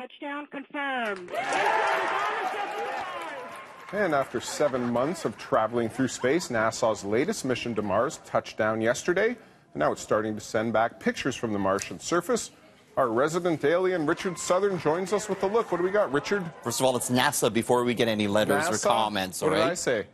touchdown confirmed. And after 7 months of traveling through space, NASA's latest mission to Mars touched down yesterday. And now it's starting to send back pictures from the Martian surface. Our resident alien, Richard Southern, joins us with a look. What do we got, Richard? First of all, it's NASA before we get any letters NASA? or comments, all right? right? What did I say?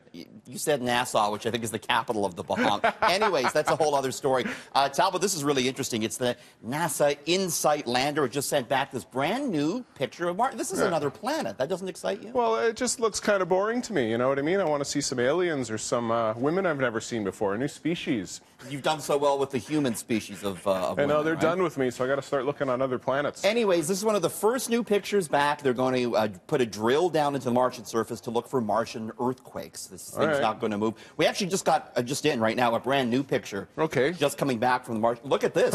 You said Nassau, which I think is the capital of the Bahamas. Anyways, that's a whole other story. Talbot, this is really interesting. It's the NASA InSight lander. It just sent back this brand new picture of Mars. This is another planet. That doesn't excite you? Well, it just looks kind of boring to me. You know what I mean? I want to see some aliens or some women I've never seen before, a new species. You've done so well with the human species of I know, women, they're right? done with me, so I got to start looking on other planets. Anyways, this is one of the first new pictures back. They're going to put a drill down into the Martian surface to look for Martian earthquakes. This thing's not going to move. We actually just got, just in right now, a brand new picture. Okay. Just coming back from the Martian. Look at this.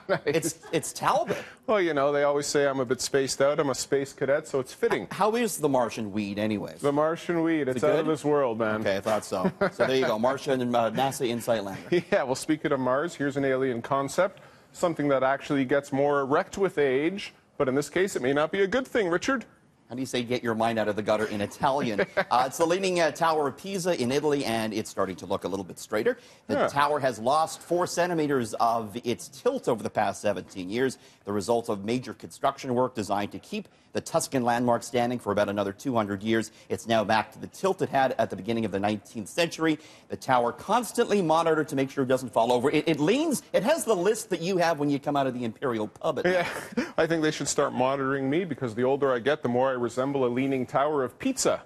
Nice. It's Talbot. Well, you know, they always say I'm a bit spaced out. I'm a space cadet, so it's fitting. How is the Martian weed, anyways? The Martian weed. It's out of this world, man. Okay, I thought so. So there you go. Martian and NASA InSight lander. Yeah, well, speaking of Mars, here's an alien concept. Something that actually gets more erect with age. But in this case, it may not be a good thing, Richard. How do you say get your mind out of the gutter in Italian? It's the Leaning Tower of Pisa in Italy, and it's starting to look a little bit straighter. The tower has lost 4 centimeters of its tilt over the past 17 years, the result of major construction work designed to keep the Tuscan landmark standing for about another 200 years. It's now back to the tilt it had at the beginning of the 19th century. The tower constantly monitored to make sure it doesn't fall over. It leans, it has the list that you have when you come out of the Imperial pub at night. Yeah, I think they should start monitoring me, because the older I get, the more I resemble a Leaning Tower of Pisa.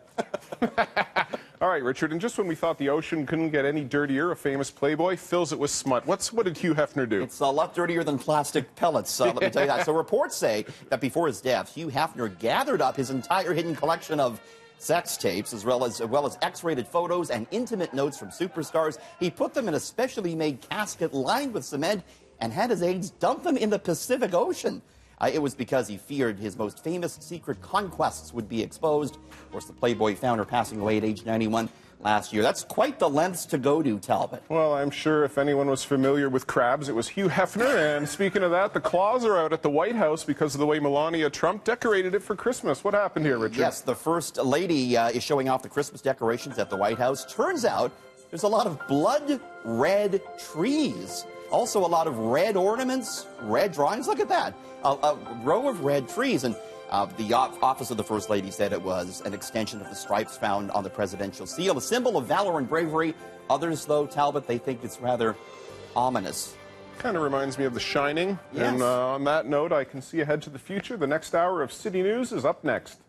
All right, Richard, and just when we thought the ocean couldn't get any dirtier, a famous playboy fills it with smut. What did Hugh Hefner do? It's a lot dirtier than plastic pellets, let me tell you that. So reports say that before his death, Hugh Hefner gathered up his entire hidden collection of sex tapes, as well as X-rated photos and intimate notes from superstars. He put them in a specially made casket lined with cement and had his aides dump them in the Pacific Ocean. It was because he feared his most famous secret conquests would be exposed. Of course, the Playboy founder passing away at age 91 last year. That's quite the lengths to go to, Talbot. Well, I'm sure if anyone was familiar with crabs, it was Hugh Hefner. And speaking of that, the claws are out at the White House because of the way Melania Trump decorated it for Christmas. What happened here, Richard? Yes, the First Lady is showing off the Christmas decorations at the White House. Turns out there's a lot of blood red trees. Also a lot of red ornaments, red drawings. Look at that. A row of red trees. And the office of the First Lady said it was an extension of the stripes found on the presidential seal, a symbol of valor and bravery. Others, though, Talbot, they think it's rather ominous. Kind of reminds me of The Shining. Yes. And on that note, I can see ahead to the future. The next hour of City News is up next.